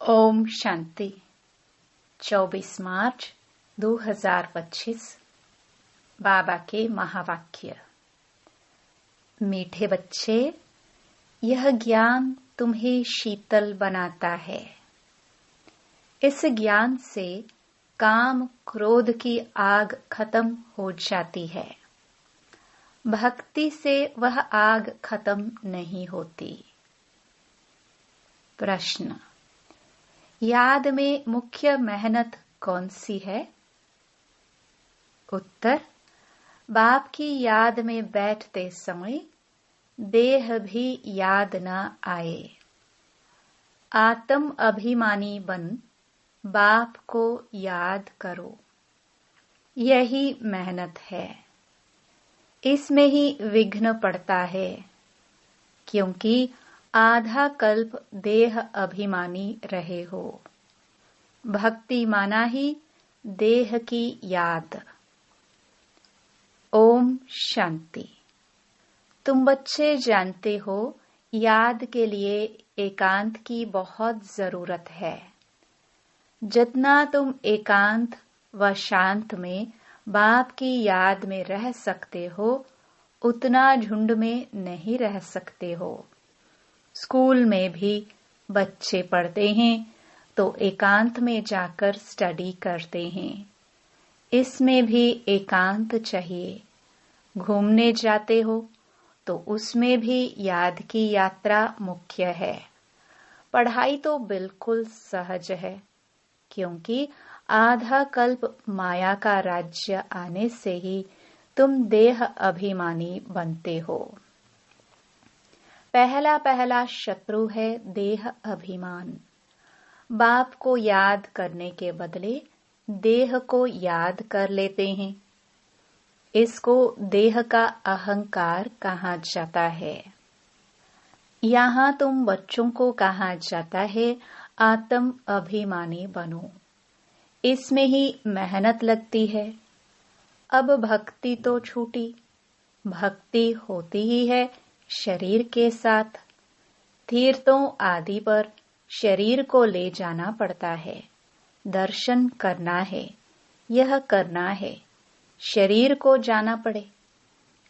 ओम शांति। 24 मार्च 2025। बाबा के महावाक्य। मीठे बच्चे, यह ज्ञान तुम्हें शीतल बनाता है। इस ज्ञान से काम क्रोध की आग खत्म हो जाती है। भक्ति से वह आग खत्म नहीं होती। प्रश्न: याद में मुख्य मेहनत कौन सी है? उत्तर: बाप की याद में बैठते समय देह भी याद न आए। आत्म अभिमानी बन बाप को याद करो। यही मेहनत है। इसमें ही विघ्न पड़ता है, क्योंकि आधा कल्प देह अभिमानी रहे हो। भक्ति माना ही देह की याद। ओम शांति। तुम बच्चे जानते हो, याद के लिए एकांत की बहुत जरूरत है। जितना तुम एकांत व शांत में बाप की याद में रह सकते हो, उतना झुंड में नहीं रह सकते हो। स्कूल में भी बच्चे पढ़ते हैं तो एकांत में जाकर स्टडी करते हैं। इसमें भी एकांत चाहिए। घूमने जाते हो तो उसमें भी याद की यात्रा मुख्य है। पढ़ाई तो बिल्कुल सहज है, क्योंकि आधा कल्प माया का राज्य आने से ही तुम देह अभिमानी बनते हो। पहला शत्रु है देह अभिमान। बाप को याद करने के बदले देह को याद कर लेते हैं। इसको देह का अहंकार कहा जाता है। यहाँ तुम बच्चों को कहा जाता है आत्म अभिमानी बनो। इसमें ही मेहनत लगती है। अब भक्ति तो छूटी। भक्ति होती ही है शरीर के साथ। तीर्थों आदि पर शरीर को ले जाना पड़ता है। दर्शन करना है, यह करना है, शरीर को जाना पड़े।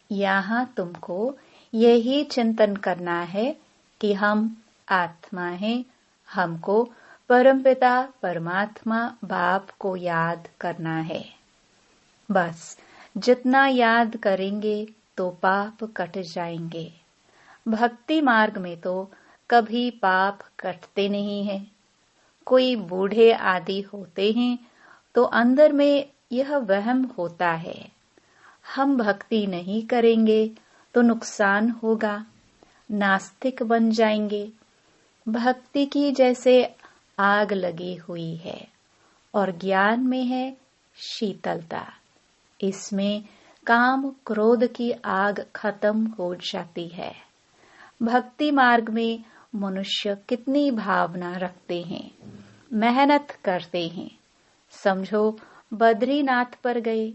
यहाँ तुमको यही चिंतन करना है कि हम आत्मा हैं। हमको परमपिता परमात्मा बाप को याद करना है। बस जितना याद करेंगे तो पाप कट जाएंगे। भक्ति मार्ग में तो कभी पाप कटते नहीं हैं। कोई बूढ़े आदि होते हैं तो अंदर में यह वहम होता है, हम भक्ति नहीं करेंगे तो नुकसान होगा, नास्तिक बन जाएंगे। भक्ति की जैसे आग लगी हुई है और ज्ञान में है शीतलता। इसमें काम क्रोध की आग खत्म हो जाती है। भक्ति मार्ग में मनुष्य कितनी भावना रखते हैं, मेहनत करते हैं। समझो बद्रीनाथ पर गए,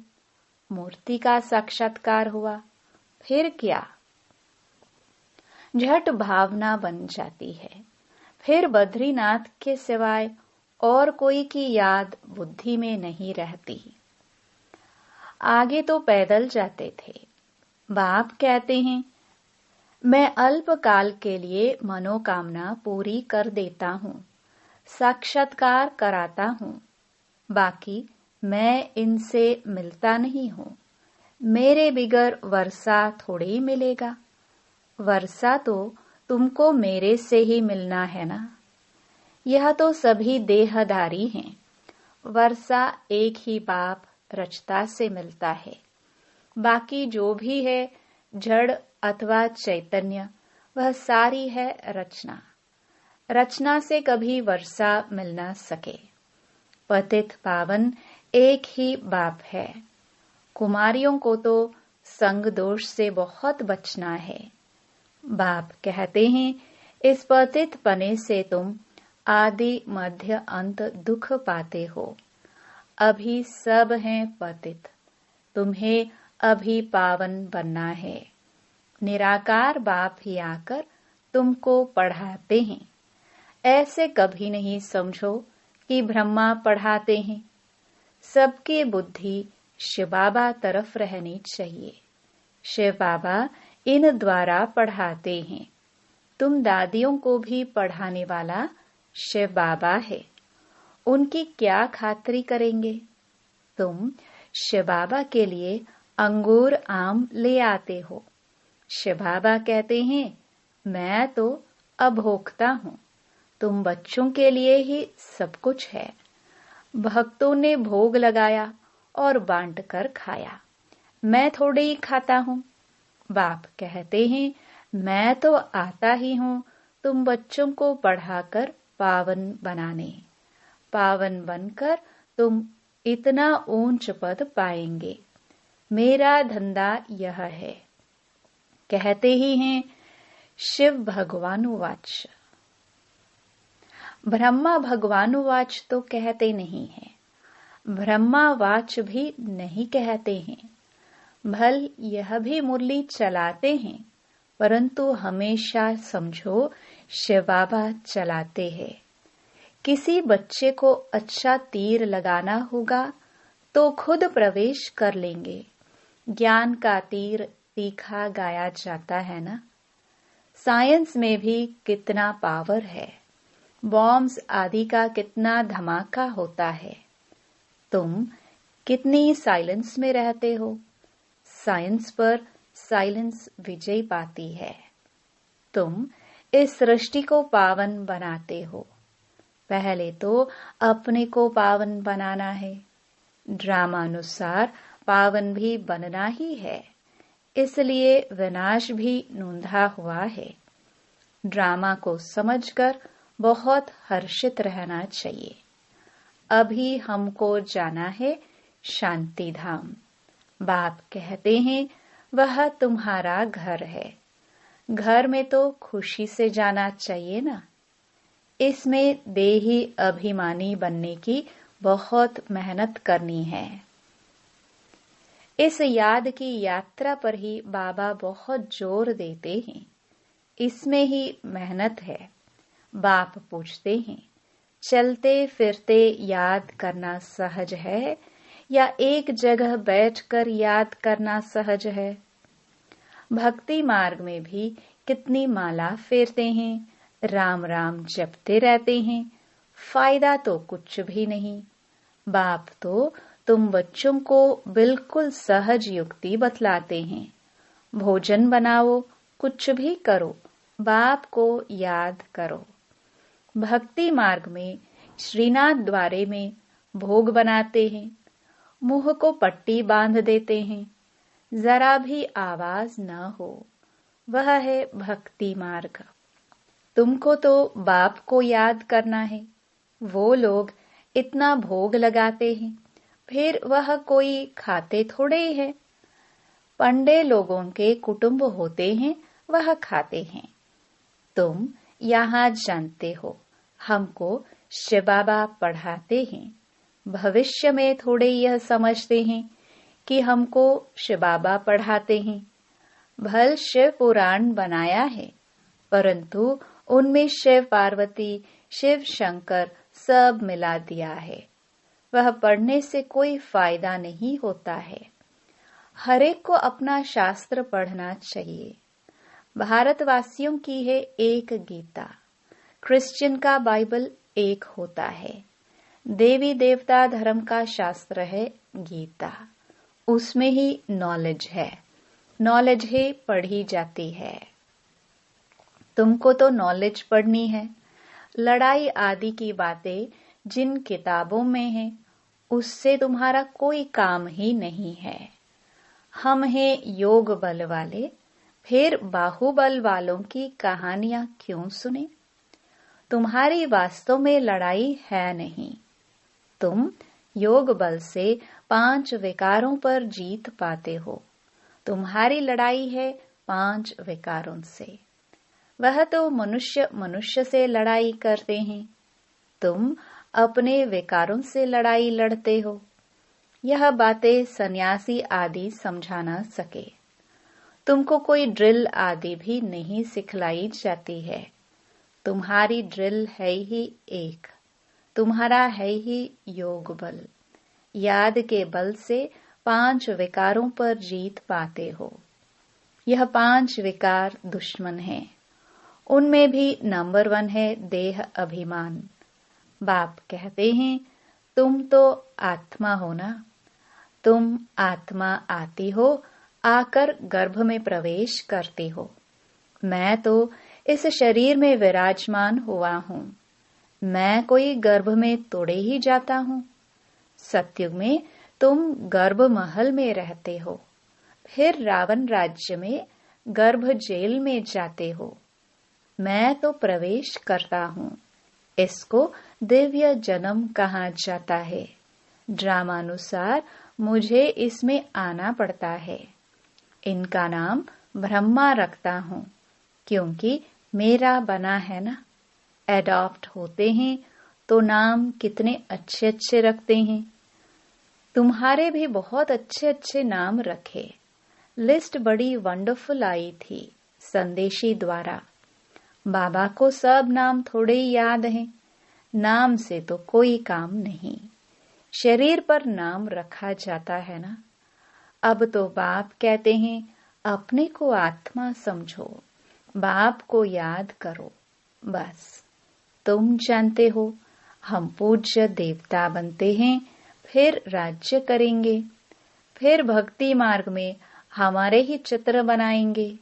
मूर्ति का साक्षात्कार हुआ, फिर क्या? झट भावना बन जाती है। फिर बद्रीनाथ के सिवाय और कोई की याद बुद्धि में नहीं रहती। आगे तो पैदल जाते थे। बाप कहते हैं, मैं अल्पकाल के लिए मनोकामना पूरी कर देता हूँ, साक्षात्कार कराता हूँ। बाकी मैं इनसे मिलता नहीं हूँ। मेरे बिगर वर्षा थोड़ी मिलेगा। वर्षा तो तुमको मेरे से ही मिलना है ना। यह तो सभी देहधारी हैं। वर्षा एक ही बाप रचता से मिलता है। बाकी जो भी है जड़ अथवा चैतन्य, वह सारी है रचना। रचना से कभी वर्षा मिल न सके। पतित पावन एक ही बाप है। कुमारियों को तो संग दोष से बहुत बचना है। बाप कहते हैं, इस पतित पने से तुम आदि मध्य अंत दुख पाते हो। अभी सब हैं पतित, तुम्हें अभी पावन बनना है। निराकार बाप ही आकर तुमको पढ़ाते हैं। ऐसे कभी नहीं समझो कि ब्रह्मा पढ़ाते हैं। सबकी बुद्धि शिव बाबा तरफ रहनी चाहिए। शिव बाबा इन द्वारा पढ़ाते हैं। तुम दादियों को भी पढ़ाने वाला शिव बाबा है। उनकी क्या खातिरी करेंगे? तुम शिव बाबा के लिए अंगूर आम ले आते हो। शिव बाबा कहते हैं, मैं तो अभोक्ता हूँ, तुम बच्चों के लिए ही सब कुछ है। भक्तों ने भोग लगाया और बांट कर खाया, मैं थोड़े ही खाता हूँ। बाप कहते हैं, मैं तो आता ही हूँ तुम बच्चों को पढ़ाकर पावन बनाने। पावन बनकर तुम इतना ऊंच पद पाएंगे। मेरा धंधा यह है। कहते ही हैं शिव भगवानुवाच। ब्रह्मा भगवानुवाच तो कहते नहीं हैं, ब्रह्मावाच भी नहीं कहते हैं। भल यह भी मुरली चलाते हैं, परंतु हमेशा समझो शिव बाबा चलाते हैं। किसी बच्चे को अच्छा तीर लगाना होगा तो खुद प्रवेश कर लेंगे। ज्ञान का तीर तीखा गाया जाता है ना। साइंस में भी कितना पावर है, बॉम्ब्स आदि का कितना धमाका होता है। तुम कितनी साइलेंस में रहते हो। साइंस पर साइलेंस विजय पाती है। तुम इस सृष्टि को पावन बनाते हो। पहले तो अपने को पावन बनाना है। ड्रामानुसार पावन भी बनना ही है, इसलिए विनाश भी नूंधा हुआ है। ड्रामा को समझकर बहुत हर्षित रहना चाहिए। अभी हमको जाना है शांति धाम। बाप कहते हैं, वह तुम्हारा घर है। घर में तो खुशी से जाना चाहिए ना। इसमें देही अभिमानी बनने की बहुत मेहनत करनी है। इस याद की यात्रा पर ही बाबा बहुत जोर देते हैं। इसमें ही मेहनत है। बाप पूछते हैं, चलते फिरते याद करना सहज है या एक जगह बैठकर याद करना सहज है? भक्ति मार्ग में भी कितनी माला फेरते हैं, राम राम जपते रहते हैं, फायदा तो कुछ भी नहीं। बाप तो तुम बच्चों को बिल्कुल सहज युक्ति बतलाते हैं। भोजन बनाओ, कुछ भी करो, बाप को याद करो। भक्ति मार्ग में श्रीनाथ द्वारे में भोग बनाते हैं, मुंह को पट्टी बांध देते हैं, जरा भी आवाज न हो। वह है भक्ति मार्ग। तुमको तो बाप को याद करना है। वो लोग इतना भोग लगाते हैं, फिर वह कोई खाते थोड़े ही है। पंडे लोगों के कुटुंब होते हैं, वह खाते हैं। तुम यहाँ जानते हो, हमको शिव बाबा पढ़ाते हैं। भविष्य में थोड़े यह समझते हैं कि हमको शिव बाबा पढ़ाते हैं। भल शिव पुराण बनाया है, परंतु उनमें शिव पार्वती, शिव शंकर सब मिला दिया है। वह पढ़ने से कोई फायदा नहीं होता है। हरेक को अपना शास्त्र पढ़ना चाहिए। भारतवासियों की है एक गीता, क्रिश्चियन का बाइबल एक होता है। देवी देवता धर्म का शास्त्र है गीता। उसमें ही नॉलेज है, नॉलेज ही पढ़ी जाती है। तुमको तो नॉलेज पढ़नी है। लड़ाई आदि की बातें जिन किताबों में है, उससे तुम्हारा कोई काम ही नहीं है। हम हैं योग बल वाले, फिर बाहुबल वालों की कहानियां क्यों सुने? तुम्हारी वास्तव में लड़ाई है नहीं। तुम योग बल से 5 विकारों पर जीत पाते हो। तुम्हारी लड़ाई है 5 विकारों से। वह तो मनुष्य मनुष्य से लड़ाई करते हैं। तुम अपने विकारों से लड़ाई लड़ते हो। यह बातें सन्यासी आदि समझा न सके। तुमको कोई ड्रिल आदि भी नहीं सिखलाई जाती है। तुम्हारी ड्रिल है ही एक, तुम्हारा है ही योग बल। याद के बल से 5 विकारों पर जीत पाते हो। यह 5 विकार दुश्मन हैं। उनमें भी नंबर 1 है देह अभिमान। बाप कहते हैं, तुम तो आत्मा हो ना। तुम आत्मा आती हो, आकर गर्भ में प्रवेश करती हो। मैं तो इस शरीर में विराजमान हुआ हूँ। मैं कोई गर्भ में तोड़े ही जाता हूँ। सतयुग में तुम गर्भ महल में रहते हो, फिर रावण राज्य में गर्भ जेल में जाते हो। मैं तो प्रवेश करता हूँ। इसको दिव्य जन्म कहा जाता है। ड्रामानुसार मुझे इसमें आना पड़ता है। इनका नाम ब्रह्मा रखता हूँ, क्योंकि मेरा बना है ना। एडॉप्ट होते हैं तो नाम कितने अच्छे अच्छे रखते हैं। तुम्हारे भी बहुत अच्छे अच्छे नाम रखे। लिस्ट बड़ी वंडरफुल आई थी संदेशी द्वारा। बाबा को सब नाम थोड़े ही याद हैं। नाम से तो कोई काम नहीं, शरीर पर नाम रखा जाता है ना। अब तो बाप कहते हैं, अपने को आत्मा समझो, बाप को याद करो। बस तुम जानते हो, हम पूज्य देवता बनते हैं, फिर राज्य करेंगे, फिर भक्ति मार्ग में हमारे ही चित्र बनाएंगे।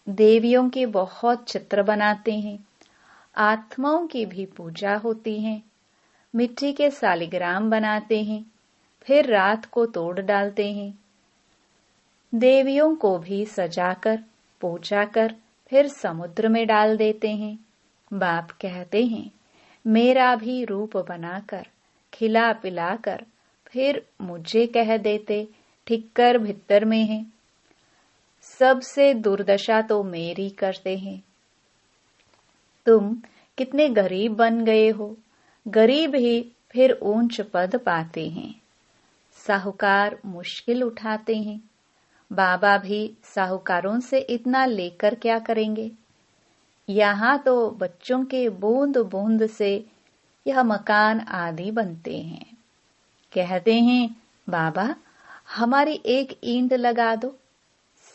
देवियों के बहुत चित्र बनाते हैं। आत्माओं की भी पूजा होती है। मिट्टी के सालिग्राम बनाते हैं, फिर रात को तोड़ डालते हैं। देवियों को भी सजाकर पूजा कर फिर समुद्र में डाल देते हैं। बाप कहते हैं, मेरा भी रूप बनाकर खिला पिलाकर फिर मुझे कह देते, ठिक्कर भित्तर में है। सबसे दुर्दशा तो मेरी करते हैं। तुम कितने गरीब बन गए हो। गरीब ही फिर ऊंच पद पाते हैं। साहूकार मुश्किल उठाते हैं। बाबा भी साहूकारों से इतना लेकर क्या करेंगे। यहाँ तो बच्चों के बूंद बूंद से यह मकान आदि बनते हैं। कहते हैं, बाबा हमारी एक ईंट लगा दो।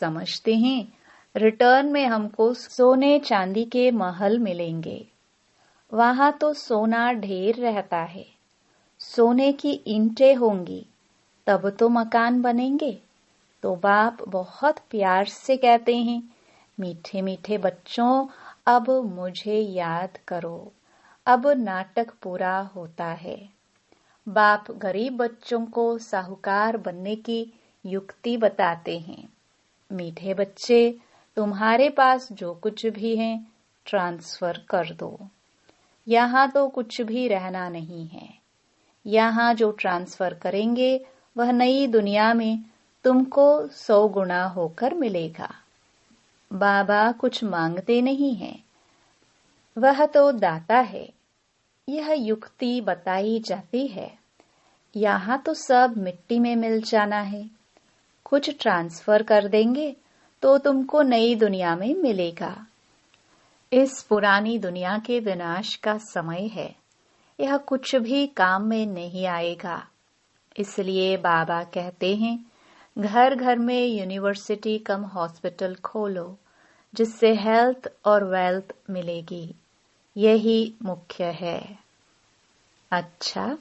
समझते हैं रिटर्न में हमको सोने चांदी के महल मिलेंगे। वहां तो सोना ढेर रहता है। सोने की ईंटें होंगी, तब तो मकान बनेंगे। तो बाप बहुत प्यार से कहते हैं, मीठे मीठे बच्चों, अब मुझे याद करो। अब नाटक पूरा होता है। बाप गरीब बच्चों को साहूकार बनने की युक्ति बताते हैं। मीठे बच्चे, तुम्हारे पास जो कुछ भी है ट्रांसफर कर दो। यहाँ तो कुछ भी रहना नहीं है। यहाँ जो ट्रांसफर करेंगे वह नई दुनिया में तुमको 100 गुना होकर मिलेगा। बाबा कुछ मांगते नहीं हैं, वह तो दाता है। यह युक्ति बताई जाती है। यहाँ तो सब मिट्टी में मिल जाना है। कुछ ट्रांसफर कर देंगे तो तुमको नई दुनिया में मिलेगा। इस पुरानी दुनिया के विनाश का समय है। यह कुछ भी काम में नहीं आएगा। इसलिए बाबा कहते हैं, घर घर में यूनिवर्सिटी कम हॉस्पिटल खोलो, जिससे हेल्थ और वेल्थ मिलेगी। यही मुख्य है। अच्छा,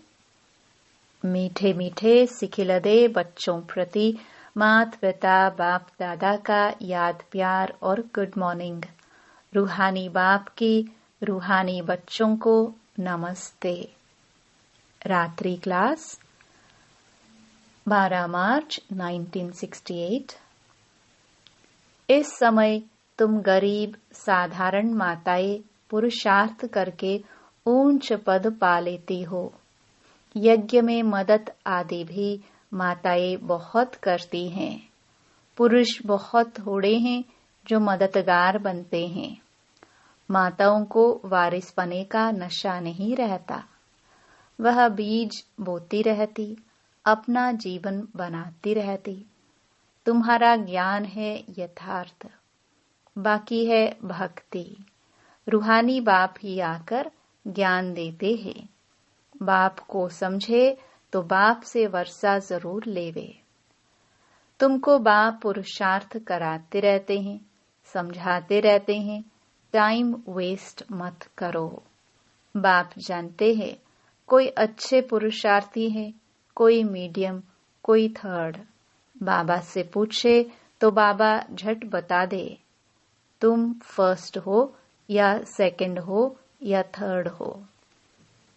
मीठे मीठे सिखिलदे बच्चों प्रति माता पिता बाप दादा का याद प्यार और गुड मॉर्निंग। रूहानी बाप की रूहानी बच्चों को नमस्ते। रात्रि क्लास 12 मार्च 1968। इस समय तुम गरीब साधारण माताएं पुरुषार्थ करके ऊंच पद पा लेती हो। यज्ञ में मदद आदि भी माताएं बहुत करती हैं। पुरुष बहुत थोड़े हैं जो मददगार बनते हैं। माताओं को वारिस पने का नशा नहीं रहता। वह बीज बोती रहती, अपना जीवन बनाती रहती। तुम्हारा ज्ञान है यथार्थ, बाकी है भक्ति। रूहानी बाप ही आकर ज्ञान देते हैं। बाप को समझे तो बाप से वर्षा जरूर लेवे। तुमको बाप पुरुषार्थ कराते रहते हैं, समझाते रहते हैं, टाइम वेस्ट मत करो। बाप जानते हैं कोई अच्छे पुरुषार्थी है, कोई मीडियम, कोई थर्ड। बाबा से पूछे तो बाबा झट बता दे, तुम फर्स्ट हो या सेकंड हो या थर्ड हो।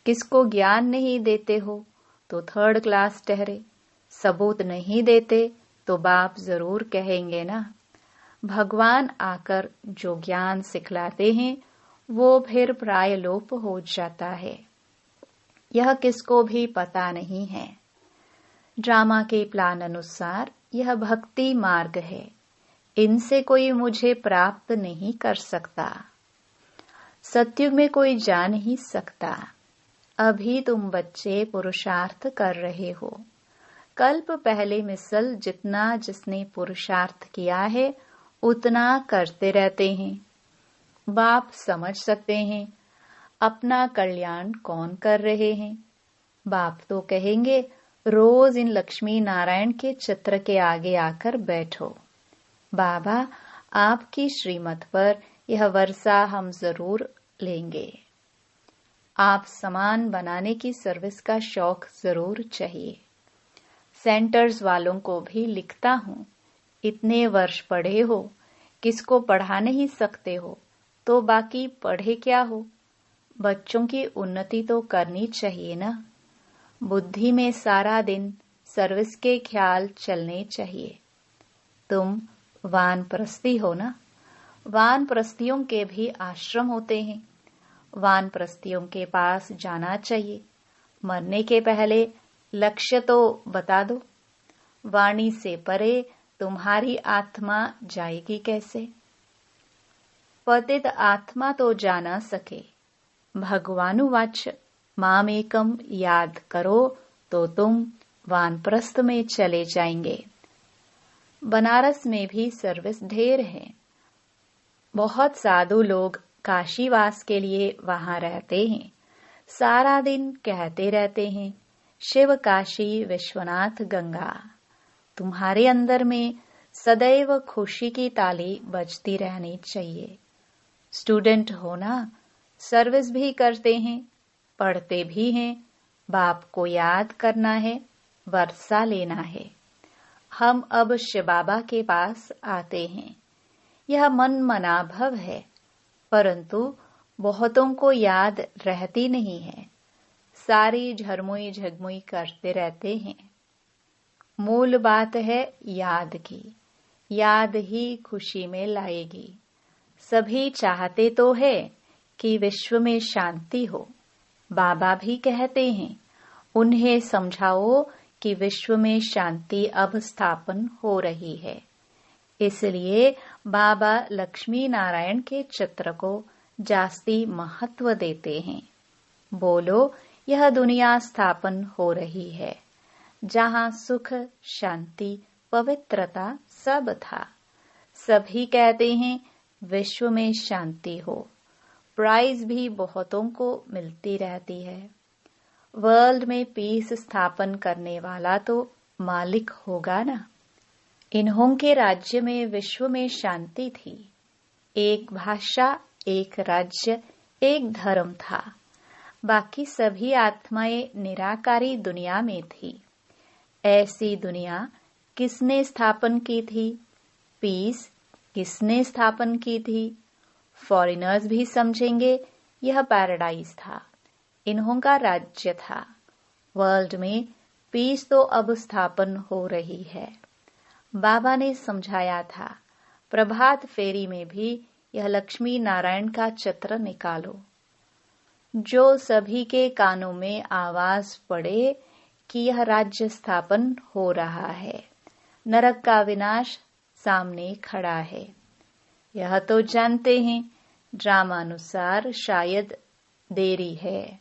किसको ज्ञान नहीं देते हो तो थर्ड क्लास ठहरे, सबूत नहीं देते तो बाप जरूर कहेंगे ना। भगवान आकर जो ज्ञान सिखलाते हैं वो फिर प्रायलोप हो जाता है, यह किसको भी पता नहीं है। ड्रामा के प्लान अनुसार यह भक्ति मार्ग है, इनसे कोई मुझे प्राप्त नहीं कर सकता। सत्युग में कोई जा नहीं सकता। अभी तुम बच्चे पुरुषार्थ कर रहे हो, कल्प पहले मिसल जितना जिसने पुरुषार्थ किया है उतना करते रहते हैं। बाप समझ सकते हैं अपना कल्याण कौन कर रहे हैं। बाप तो कहेंगे रोज इन लक्ष्मी नारायण के चित्र के आगे आकर बैठो। बाबा आपकी श्रीमत पर यह वर्षा हम जरूर लेंगे। आप सामान बनाने की सर्विस का शौक जरूर चाहिए। सेंटर्स वालों को भी लिखता हूँ, इतने वर्ष पढ़े हो, किसको पढ़ा नहीं सकते हो तो बाकी पढ़े क्या हो। बच्चों की उन्नति तो करनी चाहिए ना। बुद्धि में सारा दिन सर्विस के ख्याल चलने चाहिए। तुम वानप्रस्थी हो ना, वानप्रस्थियों के भी आश्रम होते हैं। वानप्रस्थियों के पास जाना चाहिए। मरने के पहले लक्ष्य तो बता दो। वाणी से परे तुम्हारी आत्मा जाएगी कैसे। पतित आत्मा तो जा ना सके। भगवानुवाच मामेकम याद करो तो तुम वानप्रस्थ में चले जाएंगे। बनारस में भी सर्विस ढेर है। बहुत साधु लोग काशीवास के लिए वहां रहते हैं। सारा दिन कहते रहते हैं शिव काशी विश्वनाथ गंगा। तुम्हारे अंदर में सदैव खुशी की ताली बजती रहनी चाहिए। स्टूडेंट हो ना, सर्विस भी करते हैं, पढ़ते भी हैं। बाप को याद करना है, वर्षा लेना है। हम अब शिव बाबा के पास आते हैं। यह मन मनाभव है, परंतु बहुतों को याद रहती नहीं है। सारी झरमुई झगमुई करते रहते हैं। मूल बात है याद की। याद ही खुशी में लाएगी। सभी चाहते तो है कि विश्व में शांति हो। बाबा भी कहते हैं उन्हें समझाओ कि विश्व में शांति अब स्थापन हो रही है। इसलिए बाबा लक्ष्मी नारायण के चित्र को जास्ती महत्व देते हैं। बोलो यह दुनिया स्थापन हो रही है जहाँ सुख, शांति, पवित्रता सब था। सभी कहते हैं विश्व में शांति हो। प्राइज भी बहुतों को मिलती रहती है। वर्ल्ड में पीस स्थापन करने वाला तो मालिक होगा ना। इन्हों के राज्य में विश्व में शांति थी। एक भाषा, एक राज्य, एक धर्म था। बाकी सभी आत्माएं निराकारी दुनिया में थी। ऐसी दुनिया किसने स्थापन की थी? पीस किसने स्थापन की थी? फॉरेनर्स भी समझेंगे यह पैराडाइज था, इन्हों का राज्य था। वर्ल्ड में पीस तो अब स्थापन हो रही है। बाबा ने समझाया था प्रभात फेरी में भी यह लक्ष्मी नारायण का चित्र निकालो, जो सभी के कानों में आवाज पड़े कि यह राज्य स्थापन हो रहा है। नरक का विनाश सामने खड़ा है। यह तो जानते हैं ड्रामानुसार शायद देरी है।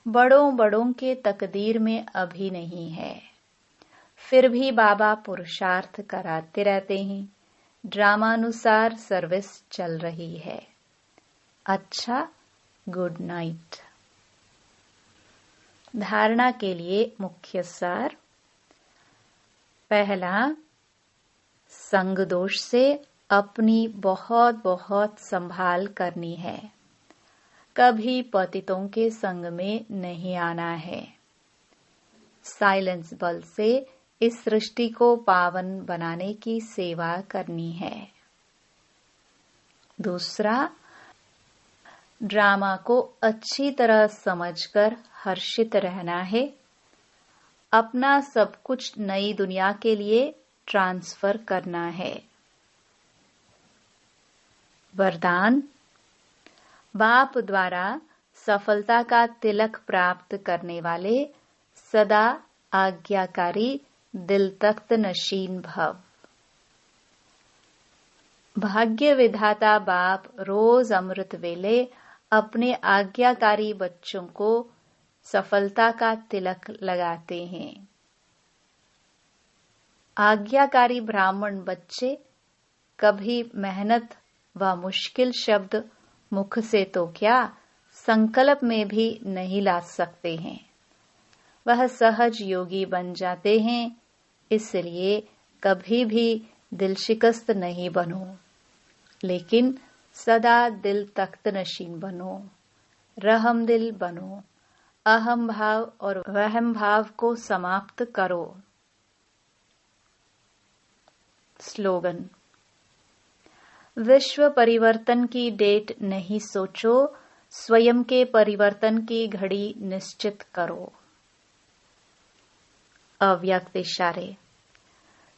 बड़ों बड़ों के तकदीर में अभी नहीं है। फिर भी बाबा पुरुषार्थ कराते रहते हैं। ड्रामानुसार सर्विस चल रही है। अच्छा, गुड नाइट। धारणा के लिए मुख्य सार। पहला, संग दोष से अपनी बहुत बहुत संभाल करनी है। कभी पतितों के संग में नहीं आना है। साइलेंस बल से इस सृष्टि को पावन बनाने की सेवा करनी है। दूसरा, ड्रामा को अच्छी तरह समझकर हर्षित रहना है। अपना सब कुछ नई दुनिया के लिए ट्रांसफर करना है। वरदान, बाप द्वारा सफलता का तिलक प्राप्त करने वाले सदा आज्ञाकारी दिल तख्त नशीन भव। भाग्य विधाता बाप रोज अमृत वेले अपने आज्ञाकारी बच्चों को सफलता का तिलक लगाते हैं। आज्ञाकारी ब्राह्मण बच्चे कभी मेहनत व मुश्किल शब्द मुख से तो क्या संकल्प में भी नहीं ला सकते हैं। वह सहज योगी बन जाते हैं। इसलिए कभी भी दिल शिकस्त नहीं बनो, लेकिन सदा दिल तख्त नशीन बनो। रहम दिल बनो। अहम भाव और वहम भाव को समाप्त करो। स्लोगन, विश्व परिवर्तन की डेट नहीं सोचो, स्वयं के परिवर्तन की घड़ी निश्चित करो। अव्यक्त इशारे,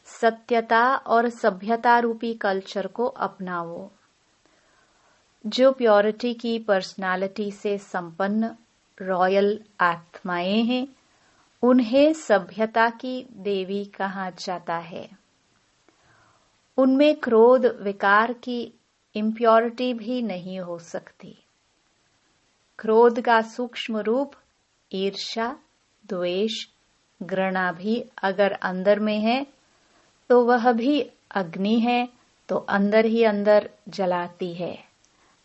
सत्यता और सभ्यता रूपी कल्चर को अपनाओ। जो प्योरिटी की पर्सनालिटी से संपन्न रॉयल आत्माएं हैं, उन्हें सभ्यता की देवी कहा जाता है। उनमें क्रोध विकार की इम्प्योरिटी भी नहीं हो सकती। क्रोध का सूक्ष्म रूप ईर्ष्या, द्वेष, घृणा भी अगर अंदर में है तो वह भी अग्नि है, तो अंदर ही अंदर जलाती है।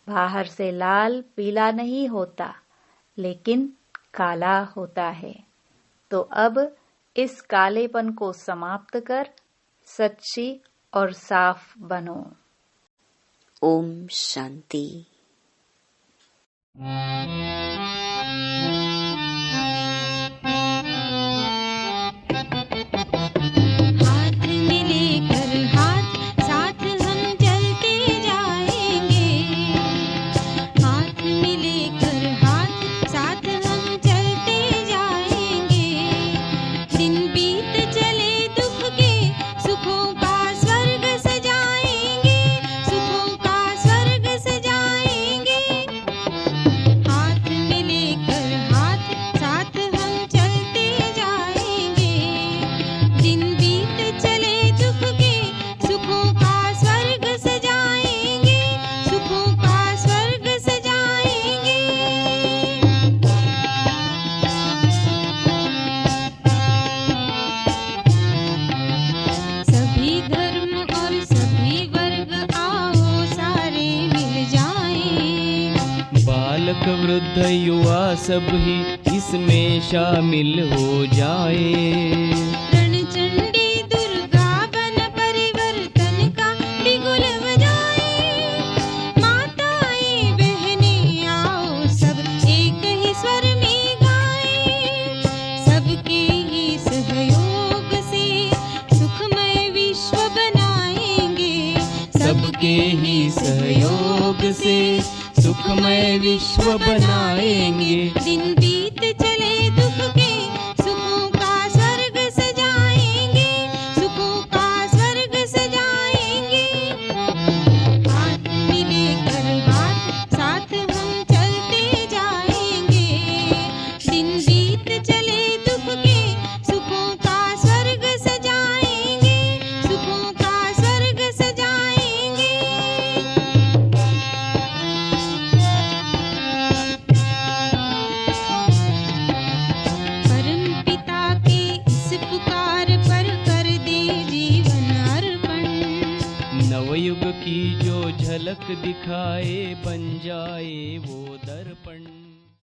बाहर से लाल पीला नहीं होता, लेकिन काला होता है। तो अब इस कालेपन को समाप्त कर सच्ची और साफ बनो। ओम शांति। वृद्ध युवा सब ही इसमें शामिल हो जाए। रणचंडी दुर्गा बन परिवर्तन का बिगुल बजाए। माताएं बहनें आओ सब एक ही स्वर में गाएं। सबके ही सहयोग से सुखमय विश्व बनाएंगे। सबके ही सहयोग से सुखमय विश्व बनाएंगे। दिन बीत चले दुख के सुखों का स्वर्ग सजाएंगे। सुखों का स्वर्ग सजाएंगे। हाथ मिलेकर हाथ साथ हम चलते जाएंगे। दिन बीत चले दुख के सुखों का स्वर्ग सजाएंगे। सुखों का स्वर्ग सजाएंगे। दिखाए बन जाए वो दर्पण।